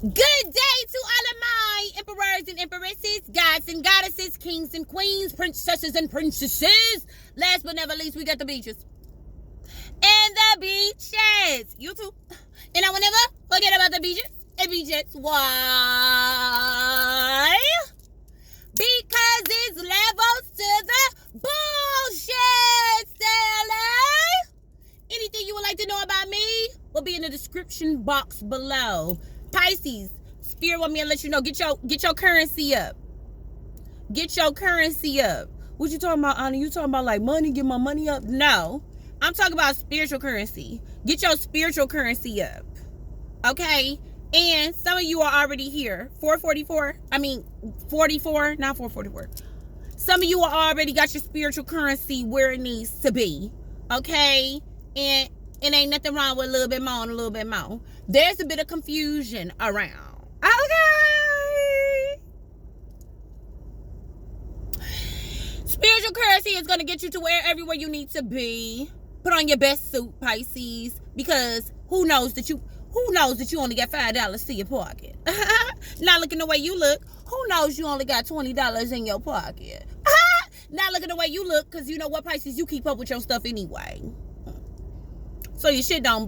Good day to all of my emperors and empresses, gods and goddesses, kings and queens, princesses and princesses. Last but never least, we got the beaches. And the beaches. You too. And I will never forget about the beaches. And beaches. Why? Because it's levels to the bullshit, Sally. Anything you would like to know about me will be in the description box below. Pisces, Spirit want me to let you know, get your currency up. Get your currency up. What you talking about, Anna? You talking about like money, get my money up? No. I'm talking about spiritual currency. Get your spiritual currency up. Okay? And some of you are already here. 444. I mean 44, not 444. Some of you are already got your spiritual currency where it needs to be. Okay? And it ain't nothing wrong with a little bit more and a little bit more. There's a bit of confusion around. Okay. Spiritual currency is going to get you to everywhere you need to be. Put on your best suit, Pisces, because who knows that you only got $5 to your pocket. Not looking the way you look. Who knows you only got $20 in your pocket. Not looking the way you look, because you know what, Pisces, you keep up with your stuff anyway. So your shit don't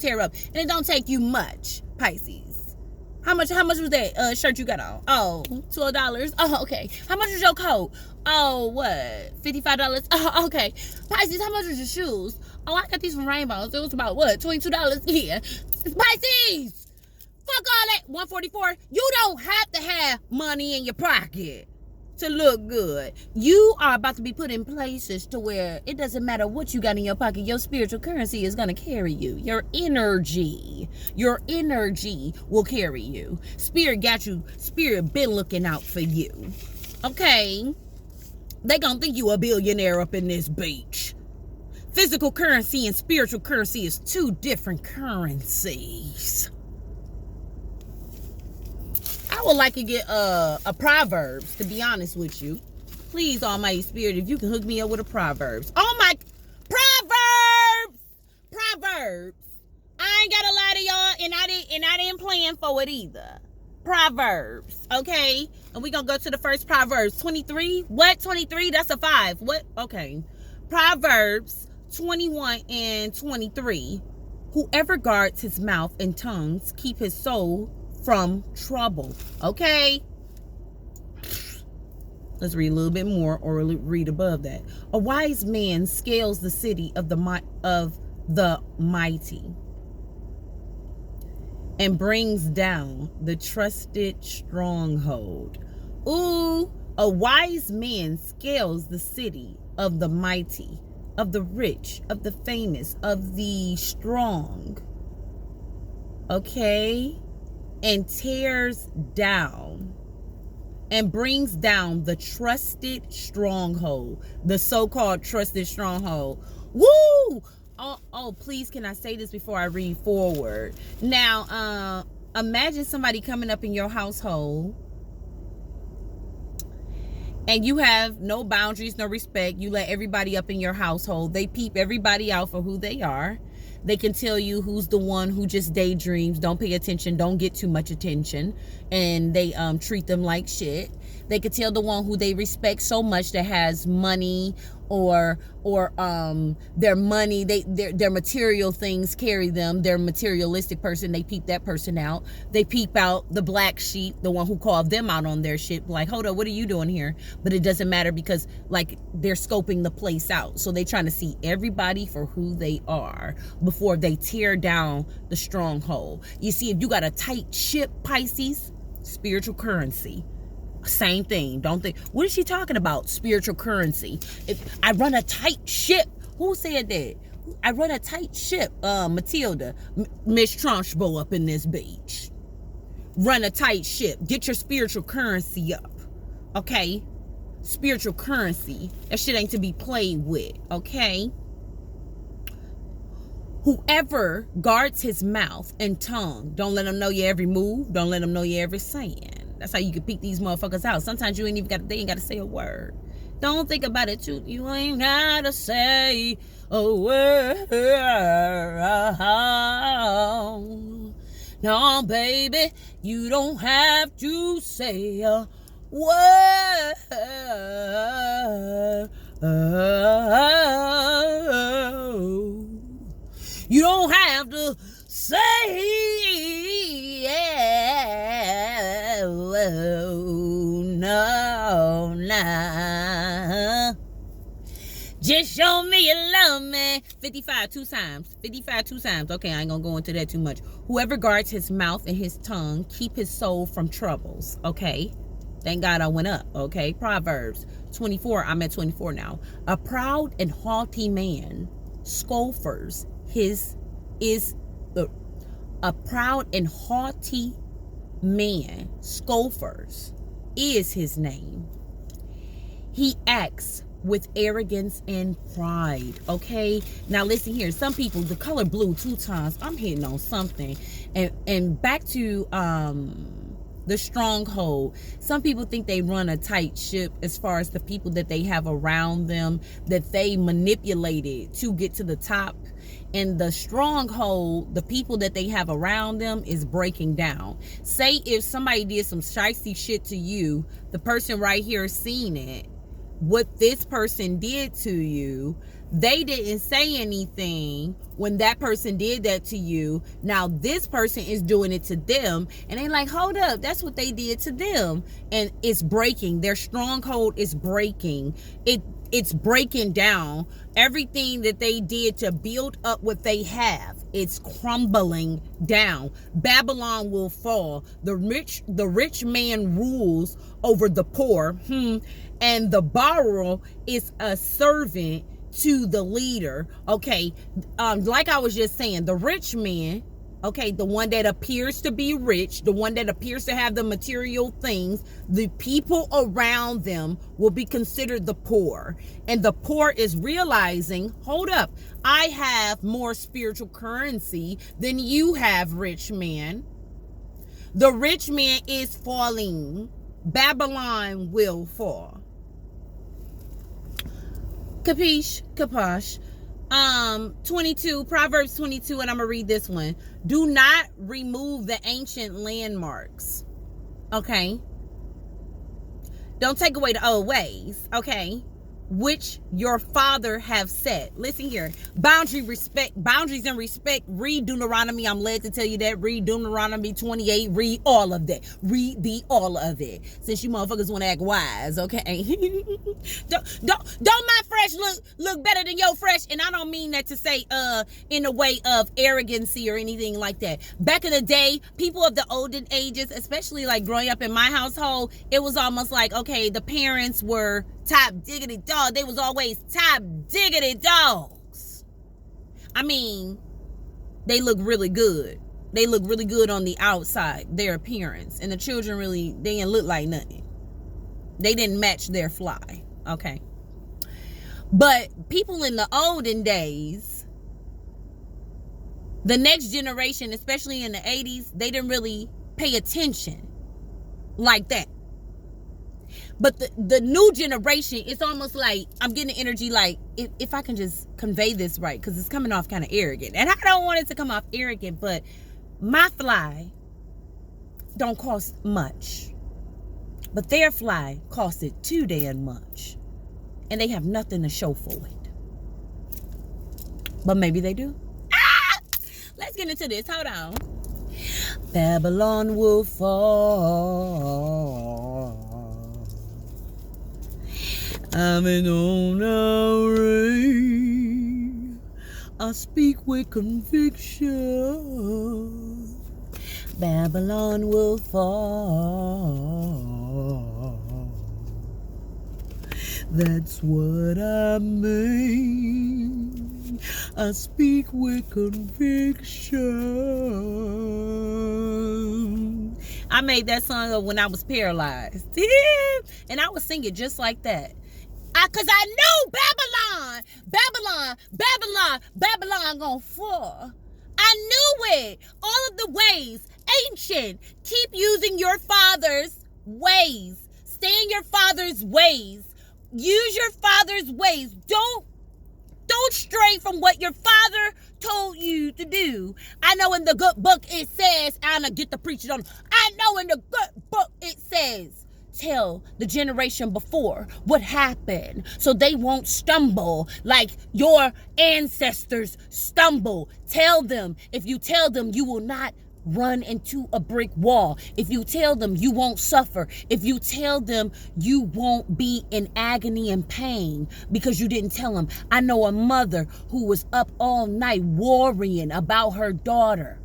tear up, and it don't take you much, Pisces. How much was that shirt you got on? Oh, $12. Oh, okay. How much was your coat? Oh, what? $55. Oh, okay. Pisces, how much was your shoes? Oh, I got these from Rainbows. It was about what? $22. Yeah. Pisces, fuck all that. 144. You don't have to have money in your pocket to look good. You are about to be put in places to where it doesn't matter what you got in your pocket. Your spiritual currency is going to carry you. Your energy will carry you. Spirit got you. Spirit been looking out for you. Okay? They going to think you a billionaire up in this beach. Physical currency and spiritual currency is two different currencies. I would like to get a Proverbs, to be honest with you. Please, Almighty Spirit, if you can hook me up with a Proverbs. Oh my, Proverbs. I ain't gotta lie to y'all, and I didn't plan for it either. Proverbs, okay? And we gonna go to the first Proverbs. 23? What? 23? That's a 5. What? Okay. Proverbs 21 and 23. Whoever guards his mouth and tongues keep his soul from trouble. Okay, let's read a little bit more, or read above that. A wise man scales the city of the mighty and brings down the trusted stronghold. Ooh, a wise man scales the city of the mighty, of the rich, of the famous, of the strong. Okay, and tears down and brings down the trusted stronghold, the so-called trusted stronghold. Woo! Oh, please, can I say this before I read forward? Now, imagine somebody coming up in your household and you have no boundaries, no respect. You let everybody up in your household. They peep everybody out for who they are. They can tell you who's the one who just daydreams, don't pay attention, don't get too much attention, and they treat them like shit. They could tell the one who they respect so much that has money or their money, their material things carry them. They're a materialistic person. They peep that person out. They peep out the black sheep, the one who called them out on their shit. Like, hold up, what are you doing here? But it doesn't matter because like they're scoping the place out. So they're trying to see everybody for who they are before they tear down the stronghold. You see, if you got a tight ship, Pisces, spiritual currency. Same thing. Don't think, what is she talking about? Spiritual currency. If I run a tight ship. Who said that? I run a tight ship. Matilda, Miss Trunchbull up in this beach. Run a tight ship. Get your spiritual currency up. Okay? Spiritual currency. That shit ain't to be played with. Okay? Whoever guards his mouth and tongue, don't let them know your every move. Don't let them know your every saying. That's how you can peek these motherfuckers out. Sometimes they ain't got to say a word. Don't think about it too. You ain't got to say a word. No, baby, you don't have to say a word. You don't have to say no. Just show me you love me. 55 two times. 55 two times. Okay, I ain't gonna go into that too much. Whoever guards his mouth and his tongue, keep his soul from troubles. Okay. Thank God I went up. Okay. Proverbs 24. I'm at 24 now. A proud and haughty man scoffers a proud and haughty man scoffers is his name. He acts with arrogance and pride. Okay, now listen here. Some people, the color blue 2 times, I'm hitting on something. And back to the stronghold. Some people think they run a tight ship as far as the people that they have around them, that they manipulated to get to the top. And the stronghold, the people that they have around them, is breaking down. Say if somebody did some shicey shit to you, the person right here seen it, what this person did to you, they didn't say anything when that person did that to you. Now this person is doing it to them, and they like, hold up, that's what they did to them. And it's breaking. Their stronghold is breaking. It's breaking down. Everything that they did to build up what they have, it's crumbling down. Babylon will fall. The rich man rules over the poor, and the borrower is a servant to the leader. Okay, like I was just saying, the rich man, okay, the one that appears to be rich, the one that appears to have the material things, the people around them will be considered the poor. And the poor is realizing, hold up, I have more spiritual currency than you have, rich man. The rich man is falling. Babylon will fall. Capiche? Caposh? 22, Proverbs 22, and I'm gonna read this one. Do not remove the ancient landmarks. Okay? Don't take away the old ways. Okay? Which your father have set. Listen here. Boundaries and respect. Read Deuteronomy. I'm led to tell you that. Read Deuteronomy 28. Read all of that. Read all of it. Since you motherfuckers want to act wise, okay? don't my fresh look better than your fresh? And I don't mean that to say in a way of arrogancy or anything like that. Back in the day, people of the olden ages, especially like growing up in my household, it was almost like, okay, the parents were top diggity dog. They was always top diggity dogs. I mean, they look really good. They look really good on the outside, their appearance. And the children really, they didn't look like nothing. They didn't match their fly. Okay. But people in the olden days, the next generation, especially in the 80s, they didn't really pay attention like that. But the new generation, it's almost like I'm getting the energy like, if I can just convey this right, because it's coming off kind of arrogant. And I don't want it to come off arrogant, but my fly don't cost much. But their fly costed too damn much. And they have nothing to show for it. But maybe they do. Let's get into this. Hold on. Babylon will fall. I'm an honorary. I speak with conviction. Babylon will fall. That's what I mean. I speak with conviction. I made that song up when I was paralyzed. And I would sing it just like that. Because I knew Babylon gonna fall. I knew it. All of the ways, ancient. Keep using your father's ways. Stay in your father's ways. Use your father's ways. Don't Don't stray from what your father told you to do. I know in the good book it says, Anna, get the preaching on. I know in the good book it says, tell the generation before what happened so they won't stumble like your ancestors stumble. Tell them. If you tell them, you will not run into a brick wall. If you tell them, you won't suffer. If you tell them, you won't be in agony and pain because you didn't tell them. I know a mother who was up all night worrying about her daughter.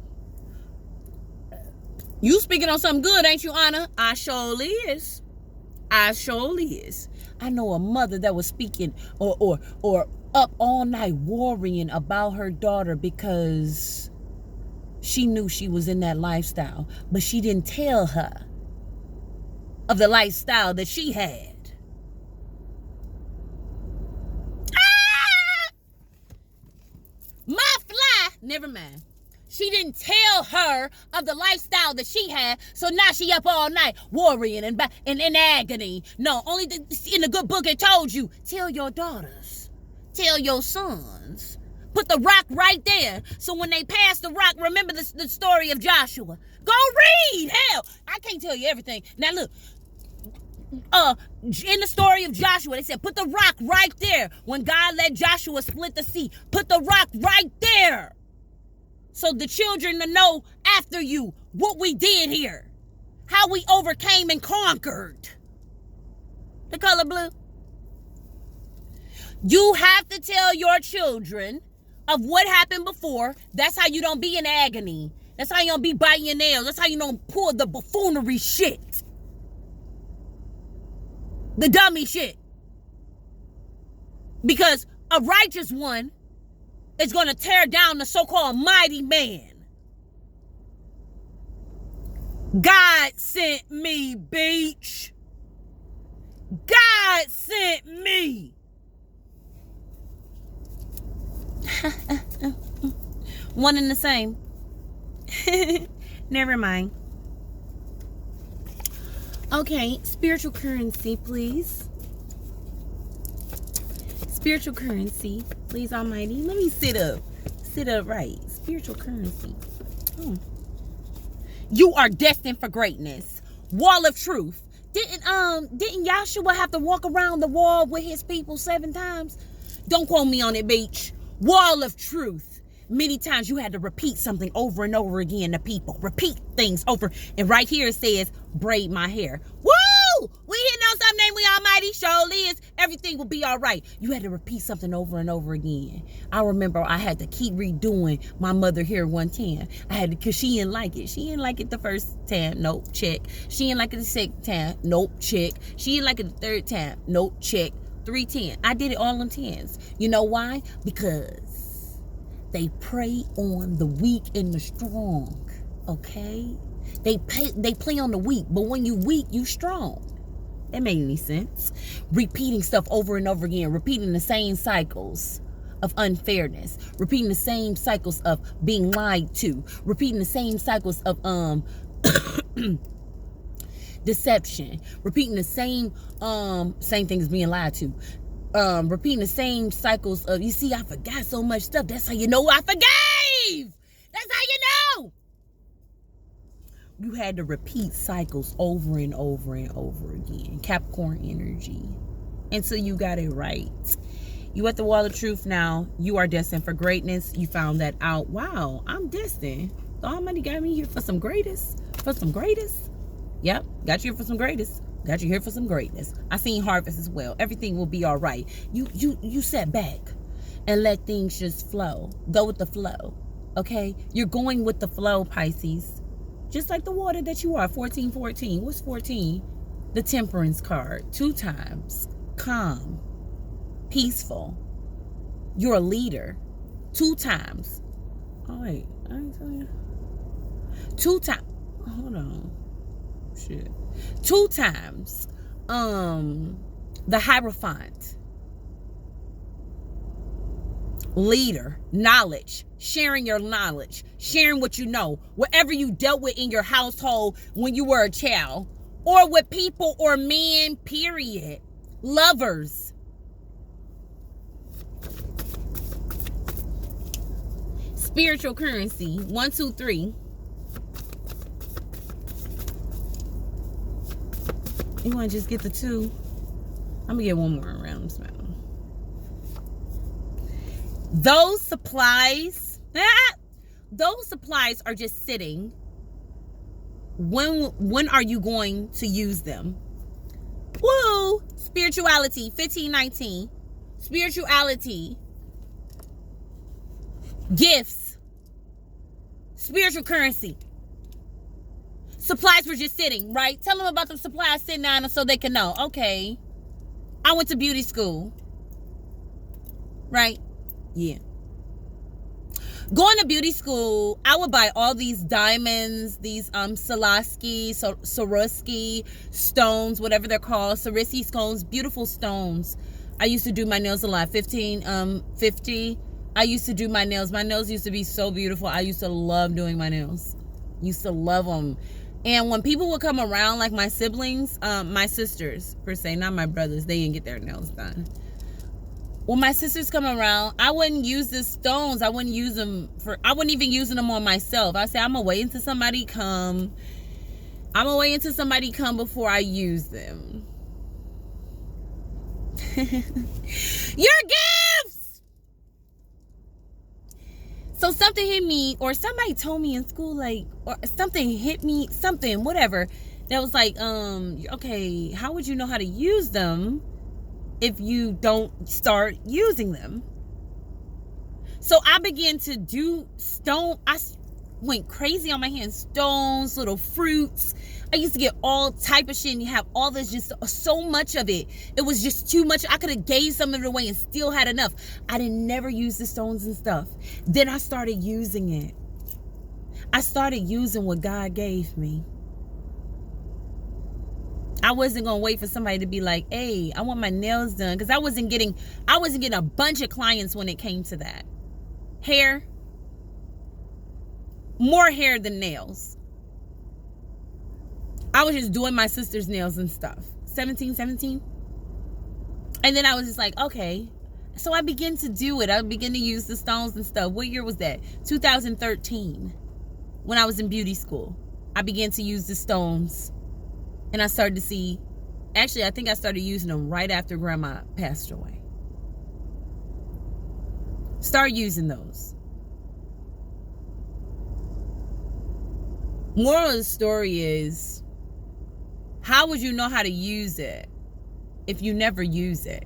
You speaking on something good, ain't you, Anna? I surely is. I surely is. I know a mother that was speaking or up all night worrying about her daughter because she knew she was in that lifestyle, but she didn't tell her of the lifestyle that she had. My fly, never mind. She didn't tell her of the lifestyle that she had, so now she up all night worrying and in agony. No, only in the good book it told you, tell your daughters, tell your sons. Put the rock right there, so when they pass the rock, remember the story of Joshua. Go read, hell. I can't tell you everything. Now look, in the story of Joshua, they said, put the rock right there. When God let Joshua split the sea, put the rock right there. So the children to know after you what we did here. How we overcame and conquered. The color blue. You have to tell your children of what happened before. That's how you don't be in agony. That's how you don't be biting your nails. That's how you don't pull the buffoonery shit. The dummy shit. Because a righteous one is going to tear down the so-called mighty man. God sent me, bitch. God sent me. One and the same. Never mind. Okay, spiritual currency, please. Spiritual currency, please, Almighty. Let me sit up. Sit up right. Spiritual currency. You are destined for greatness. Wall of truth. Didn't Yahshua have to walk around the wall with his people 7 times? Don't quote me on it, bitch. Wall of truth. Many times you had to repeat something over and over again to people. Repeat things over. And right here it says, braid my hair. Woo! We hitting on something, ain't we, Almighty? Surely is. Everything will be all right. You had to repeat something over and over again. I remember I had to keep redoing my mother hair 110. I had to, because she didn't like it. She didn't like it the first time. Nope, check. She didn't like it the second time. Nope, check. She didn't like it the third time. Nope, check. 310. I did it all on 10s. You know why? Because they prey on the weak and the strong. Okay? They play on the weak, but when you weak, you strong. That made any sense. Repeating stuff over and over again, repeating the same cycles of unfairness, repeating the same cycles of being lied to, repeating the same cycles of deception, repeating the same thing as being lied to, repeating the same cycles of, you see, I forgot so much stuff. That's how you know I forgave. That's how you know. You had to repeat cycles over and over and over again. Capricorn energy. Until you got it right. You at the wall of truth now. You are destined for greatness. You found that out. Wow, I'm destined. The Almighty got me here for some greatest. For some greatest. Yep, got you here for some greatest. Got you here for some greatness. I seen harvest as well. Everything will be all right. You sat back and let things just flow. Go with the flow. Okay? You're going with the flow, Pisces. Just like the water that you are. 1414. What's 14? The temperance card. 2 times. Calm. Peaceful. You're a leader. 2 times. Oh, wait. I ain't telling you. 2 times. Hold on. Shit. 2 times. The Hierophant. Leader. Knowledge. Sharing your knowledge. Sharing what you know. Whatever you dealt with in your household when you were a child. Or with people or men, period. Lovers. Spiritual currency. 1, 2, 3. You want to just get the 2? I'm going to get one more around this mountain. Those supplies are just sitting. When are you going to use them? Woo! Spirituality, 1519. Spirituality. Gifts. Spiritual currency. Supplies were just sitting, right? Tell them about the supplies sitting down so they can know. Okay. I went to beauty school. Right? Yeah. Going to beauty school, I would buy all these diamonds, these Swarovski stones, whatever they're called, Swarovski stones, beautiful stones. I used to do my nails a lot. 50. I used to do my nails. My nails used to be so beautiful. I used to love doing my nails. Used to love them. And when people would come around, like my siblings, my sisters per se, not my brothers, they didn't get their nails done. When my sisters come around, I wouldn't use the stones. I wouldn't even using them on myself. I say, I'm gonna wait until somebody come. Before I use them. Your gifts! So something hit me, or somebody told me in school, like, or something hit me, something, whatever, that was like, okay, how would you know how to use them if you don't start using them? So I began to do I went crazy on my hands. Stones, little fruits. I used to get all type of shit, and you have all this, just so much of it. It was just too much. I could have gave some of it away and still had enough. I didn't never use the stones and stuff. Then I started using it. I started using what God gave me. I wasn't gonna wait for somebody to be like, hey, I want my nails done, because I wasn't getting a bunch of clients when it came to that. Hair, more hair than nails. I was just doing my sister's nails and stuff. 17. And then I was just like, okay. So I began to do it. I began to use the stones and stuff. What year was that? 2013. When I was in beauty school. I began to use the stones. And I started to see, actually, I think I started using them right after Grandma passed away. Start using those. Moral of the story is, how would you know how to use it if you never use it?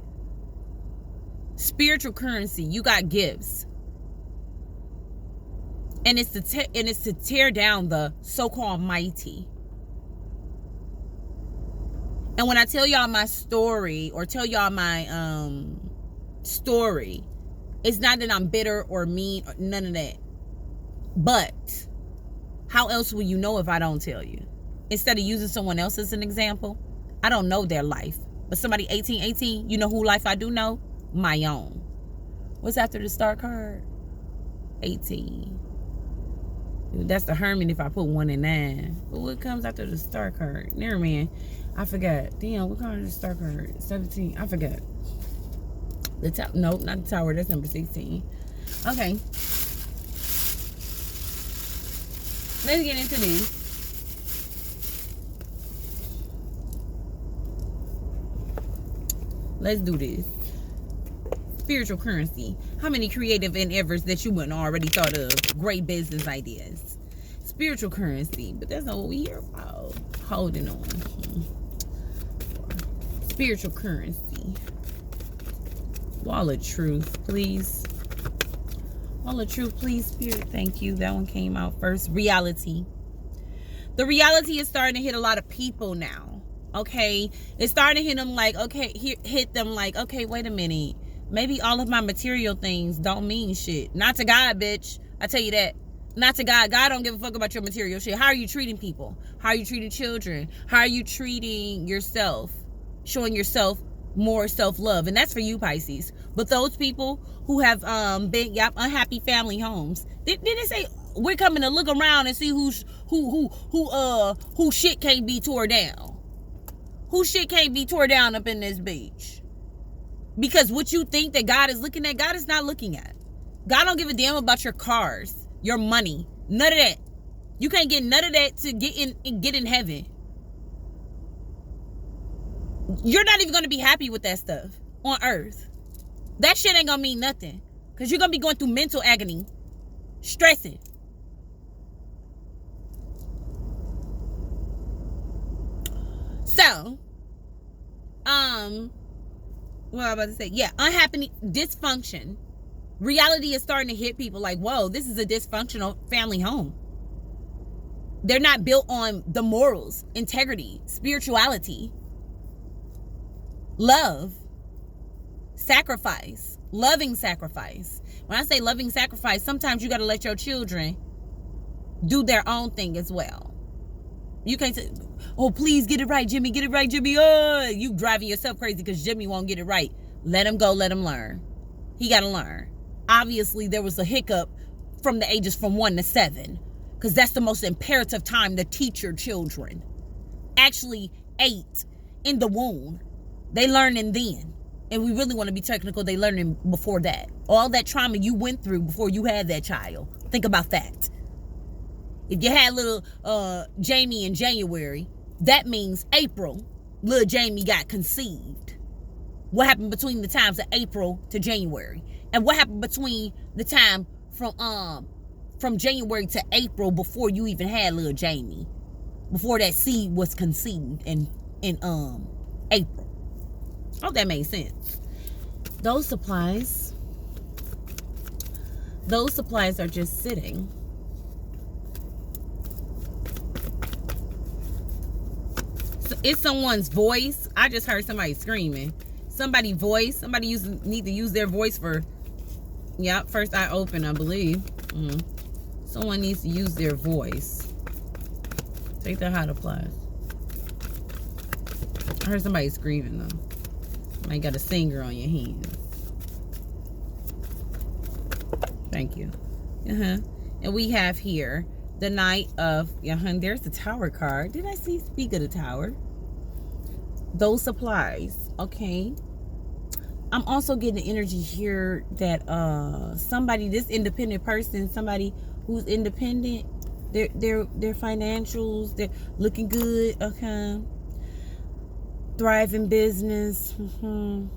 Spiritual currency, you got gifts. And it's to tear down the so-called mighty. And when I tell y'all my story, or tell y'all my story, it's not that I'm bitter or mean or none of that. But how else will you know if I don't tell you? Instead of using someone else as an example, I don't know their life. But somebody 18, you know who life I do know? My own. What's after the star card? 18. That's the Hermit if I put 1 and 9. But what comes after the star card? Never mind. I forgot. Damn, what kind of the star card? 17. I forgot. The top. Nope, not the tower. That's number 16. Okay. Let's get into this. Let's do this. Spiritual currency. How many creative endeavors that you wouldn't already thought of? Great business ideas. Spiritual currency. But that's not what we hear about. Holding on. Spiritual currency. Wall of truth, please. Wall of truth, please, Spirit. Thank you. That one came out first. Reality. The reality is starting to hit a lot of people now. Okay, it's starting to hit them like, okay, hit them like, okay, wait a minute. Maybe all of my material things don't mean shit. Not to God, bitch. I tell you that. Not to God. God don't give a fuck about your material shit. How are you treating people? How are you treating children? How are you treating yourself? Showing yourself more self-love. And that's for you, Pisces. But those people who have been unhappy family homes, didn't they say we're coming to look around and see who shit can't be tore down? Who shit can't be tore down up in this beach? Because what you think that God is looking at, God is not looking at. God don't give a damn about your cars. your money. None of that. You can't get none of that to get in heaven. You're not even going to be happy with that stuff on earth. That shit ain't going to mean nothing. Because you're going to be going through mental agony. Stressing. So, what am I about to say? Yeah, unhappy, dysfunction. Reality is starting to hit people like, whoa, this is a dysfunctional family home. They're not built on the morals, integrity, spirituality, love, sacrifice, loving sacrifice. When I say loving sacrifice, sometimes you got to let your children do their own thing as well. You can't say, oh, please get it right, Jimmy. Get it right, Jimmy. Oh, you driving yourself crazy because Jimmy won't get it right. Let him go. Let him learn. He got to learn. Obviously, there was a hiccup from the ages from 1 to 7 because that's the most imperative time to teach your children. Actually, 8 in the womb. They learning then. And we really want to be technical. They learning before that. All that trauma you went through before you had that child. Think about that. If you had little Jamie in January, that means April, little Jamie got conceived. What happened between the times of April to January? And what happened between the time from January to April before you even had little Jamie? Before that seed was conceived in April. I hope that made sense. Those supplies are just sitting. It's someone's voice. I just heard somebody screaming. Somebody's voice. Somebody need to use their voice for. Yeah, first eye open, I believe. Someone needs to use their voice. Take that how it applies. I heard somebody screaming though. Somebody got a singer on your hands. Thank you. And we have here the Knight of, there's the Tower card. Did I speak of the Tower? Those supplies, okay. I'm also getting the energy here that this independent person, somebody who's independent, their financials, they're looking good, okay. Thriving business. And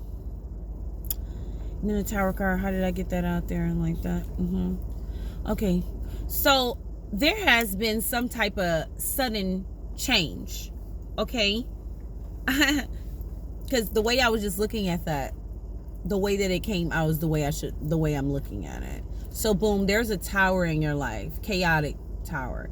then the Tower card, how did I get that out there and like that? Okay, so there has been some type of sudden change, okay? Because the way I was just looking at that, the way that it came out was the way I'm looking at it. So boom, there's a tower in your life, chaotic tower.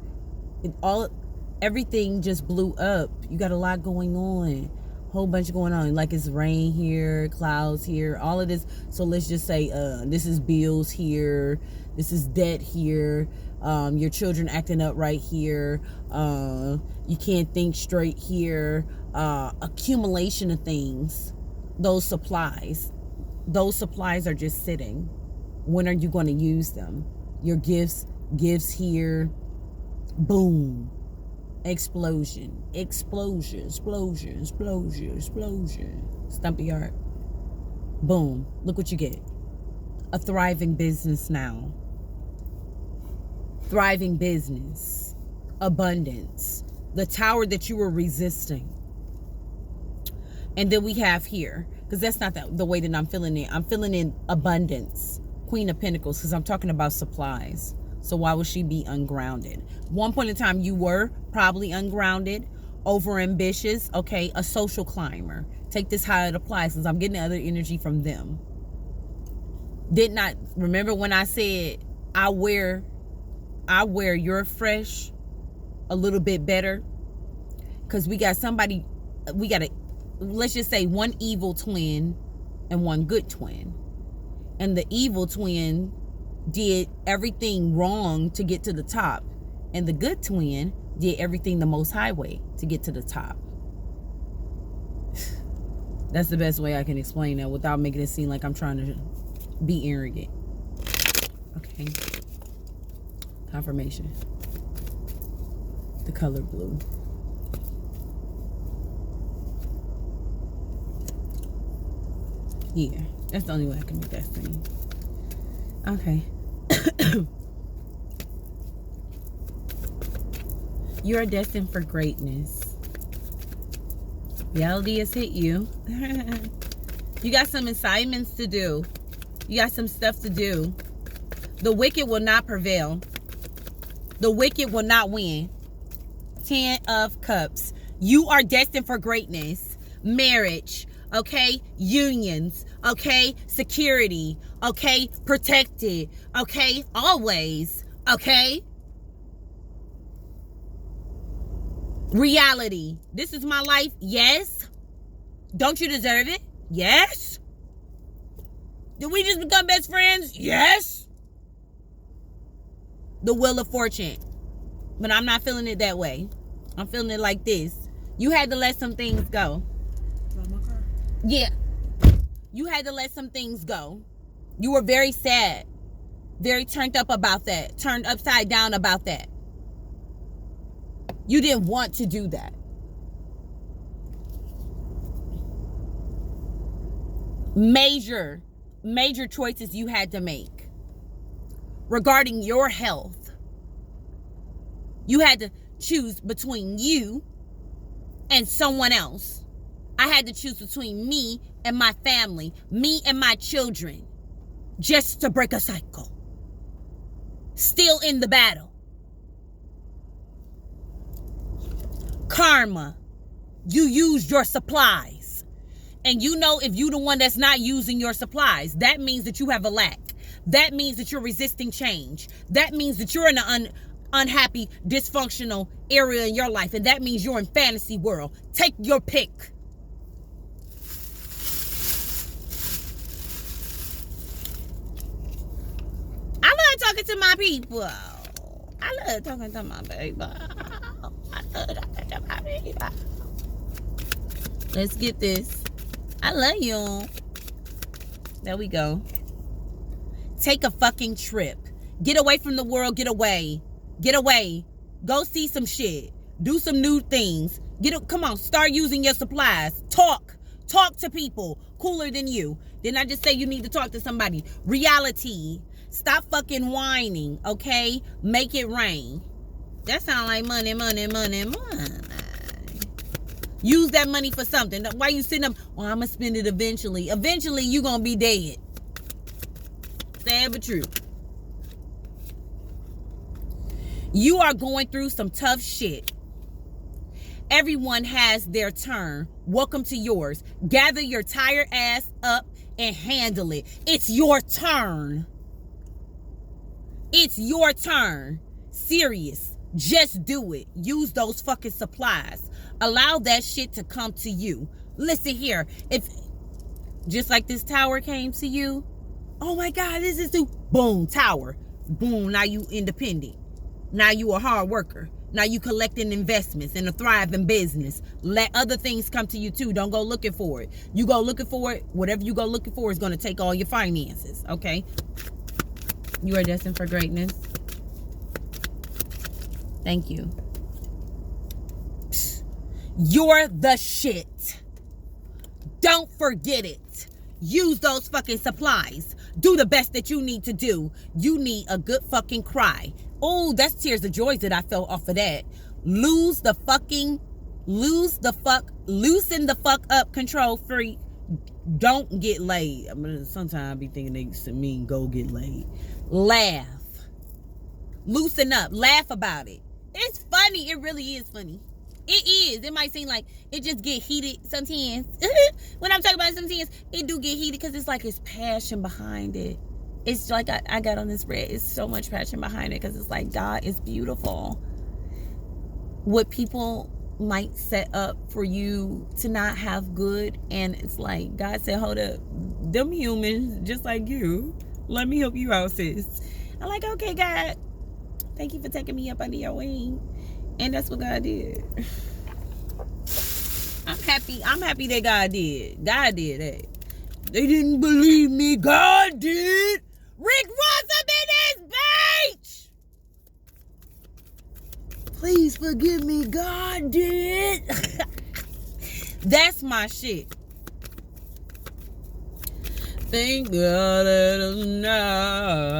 Everything just blew up. You got a lot going on, whole bunch going on. Like it's rain here, clouds here, all of this. So let's just say this is bills here, this is debt here. Your children acting up right here. You can't think straight here. Accumulation of things. Those supplies are just sitting. When are you going to use them? Your gifts here. Boom. Explosion. Stumpy art. Boom. Look what you get. A thriving business now. Thriving business, abundance, the tower that you were resisting. And then we have here, because that's not the way that I'm feeling it. I'm feeling in abundance, Queen of Pentacles, because I'm talking about supplies. So why would she be ungrounded? One point in time, you were probably ungrounded, over ambitious, okay, a social climber. Take this how it applies, because I'm getting other energy from them. Did not remember when I said I wear your fresh a little bit better, because we got let's just say one evil twin and one good twin, and the evil twin did everything wrong to get to the top, and the good twin did everything the most high way to get to the top. That's the best way I can explain that without making it seem like I'm trying to be arrogant. Okay. Confirmation. The color blue. Yeah, that's the only way I can make that thing. Okay. You are destined for greatness. Reality has hit you. You got some assignments to do. You got some stuff to do. The wicked will not prevail. The wicked will not win. 10 of Cups. You are destined for greatness. Marriage. Okay? Unions. Okay? Security. Okay? Protected. Okay? Always. Okay? Reality. This is my life. Yes. Don't you deserve it? Yes. Did we just become best friends? Yes. The Wheel of Fortune. But I'm not feeling it that way. I'm feeling it like this. You had to let some things go. Yeah. You had to let some things go. You were very sad. Very turned up about that. Turned upside down about that. You didn't want to do that. Major choices you had to make regarding your health. You had to choose between you and someone else. I had to choose between me and my family, me and my children, just to break a cycle. Still in the battle. Karma. You used your supplies. And you know if you the one that's not using your supplies, that means that you have a lack. That means that you're resisting change. That means that you're in an unhappy, dysfunctional area in your life. And that means you're in fantasy world. Take your pick. I love talking to my people. I love talking to my people. I love talking to my people. Let's get this. I love you. There we go. Take a fucking trip. Get away from the world. Get away. Get away. Go see some shit. Do some new things. Come on. Start using your supplies. Talk to people cooler than you. Didn't I just say you need to talk to somebody? Reality. Stop fucking whining, okay? Make it rain. That sounds like money, money, money, money. Use that money for something. Why you sitting up? Well, I'm going to spend it eventually. Eventually, you going to be dead. Sad but true. You are going through some tough shit. Everyone has their turn. Welcome to yours. Gather your tired ass up and handle it. It's your turn. It's your turn. Serious. Just do it. Use those fucking supplies. Allow that shit to come to you. Listen here. If just like this tower came to you, oh my God, this is too. Boom, tower. Boom, now you independent. Now you a hard worker. Now you collecting investments in a thriving business. Let other things come to you too. Don't go looking for it. You go looking for it. Whatever you go looking for is going to take all your finances. Okay? You are destined for greatness. Thank you. You're the shit. Don't forget it. Use those fucking supplies. Do the best that you need to do. You need a good fucking cry. Oh, that's tears of joy that I felt off of that. Loosen the fuck up, control freak. Don't get laid. I mean, sometimes I be thinking they mean go get laid. Laugh. Loosen up. Laugh about it. It's funny. It really is funny. It is. It might seem like it just get heated sometimes. When I'm talking about it sometimes, it do get heated because it's like it's passion behind it. It's like I got on this red. It's so much passion behind it because it's like God is beautiful. What people might set up for you to not have good, and it's like God said, hold up, them humans just like you. Let me help you out, sis. I'm like, okay, God, thank you for taking me up under your wing. And that's what God did. I'm happy that God did. God did that. They didn't believe me. God did. Rick Ross up in this bitch. Please forgive me. God did. That's my shit. Thank God let us know.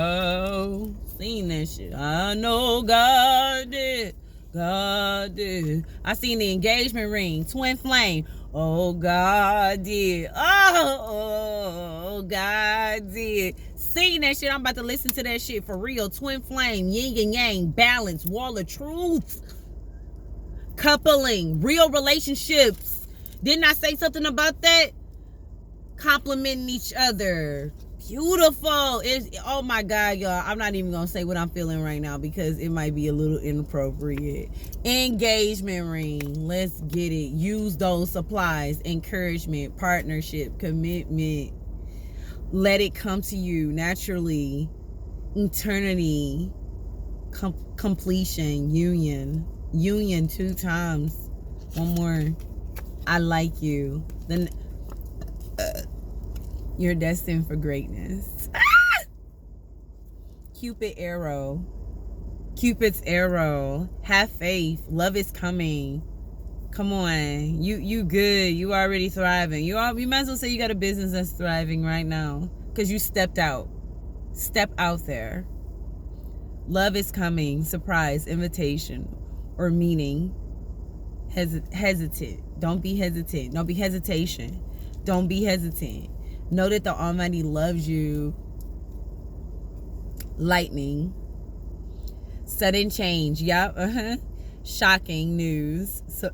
Seen that shit. I know God did. God did. I seen the engagement ring, twin flame. Oh, God did. Oh, God did. Sing that shit. I'm about to listen to that shit for real. Twin flame, yin and yang, balance, wall of truth. Coupling, real relationships. Didn't I say something about that? Complimenting each other. Beautiful. Oh my God, y'all. I'm not even gonna say what I'm feeling right now because it might be a little inappropriate. Engagement ring. Let's get it. Use those supplies. Encouragement, partnership, commitment. Let it come to you naturally. Eternity. Completion. Union. Union 2 times. One more. I like you. Then you're destined for greatness. Cupid's arrow. Have faith. Love is coming. Come on. You good. You already thriving. You might as well say you got a business that's thriving right now. Because you stepped out. Step out there. Love is coming. Surprise. Invitation. Or meaning. Hesitant. Don't be hesitant. Don't be hesitation. Don't be hesitant. Know that the Almighty loves you. Lightning. Sudden change. Yup. Shocking news. So,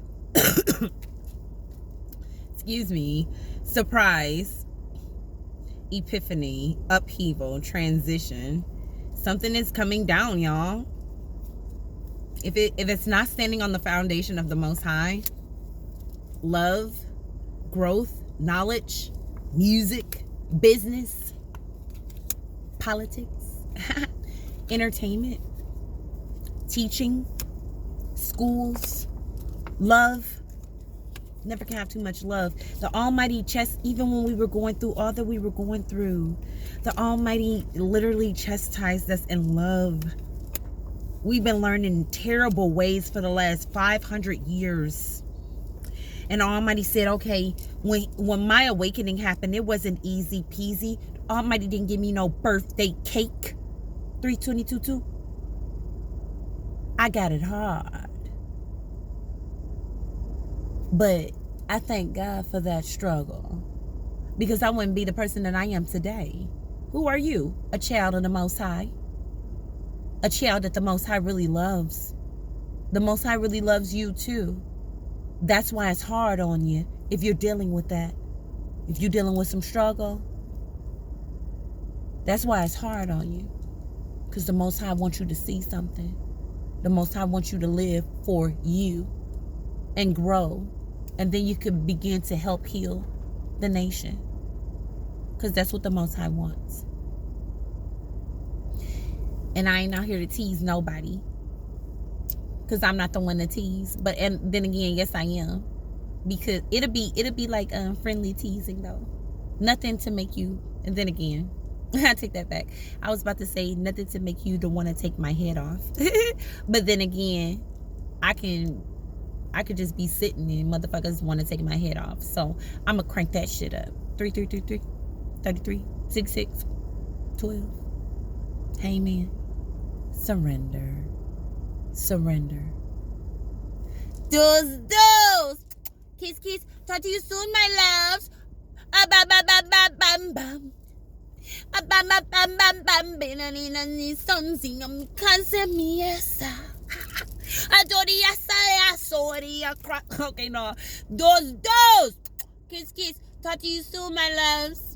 excuse me. Surprise. Epiphany. Upheaval. Transition. Something is coming down, y'all. If it's not standing on the foundation of the Most High, love, growth, knowledge, music, business, politics, entertainment, teaching, schools, love. Never can have too much love. The Almighty even when we were going through all that we were going through, the Almighty literally chastised us in love. We've been learning terrible ways for the last 500 years. And Almighty said, okay, when my awakening happened, it wasn't easy peasy. Almighty didn't give me no birthday cake. 322. I got it hard. But I thank God for that struggle. Because I wouldn't be the person that I am today. Who are you? A child of the Most High. A child that the Most High really loves. The Most High really loves you too. That's why it's hard on you if you're dealing with that. If you're dealing with some struggle, that's why it's hard on you. Because the Most High wants you to see something. The Most High wants you to live for you and grow. And then you can begin to help heal the nation. Because that's what the Most High wants. And I ain't out here to tease nobody. Because I'm not the one to tease. And then again, yes, I am. Because it'll be like friendly teasing though. Nothing to make you. And then again, I take that back. I was about to say nothing to make you to want to take my head off. But then again, I could just be sitting and motherfuckers want to take my head off. So I'm gonna crank that shit up. 3333 33 66 12. Hey man, surrender. Those. Kiss, kiss. Talk to you soon, my loves. Bam, bam, bam, bam, bam, bam. Bam, bam, bam, bam, bam. Benani, something. Cancer me, yes. Okay, no. Those. Kiss, kiss. Talk to you soon, my loves.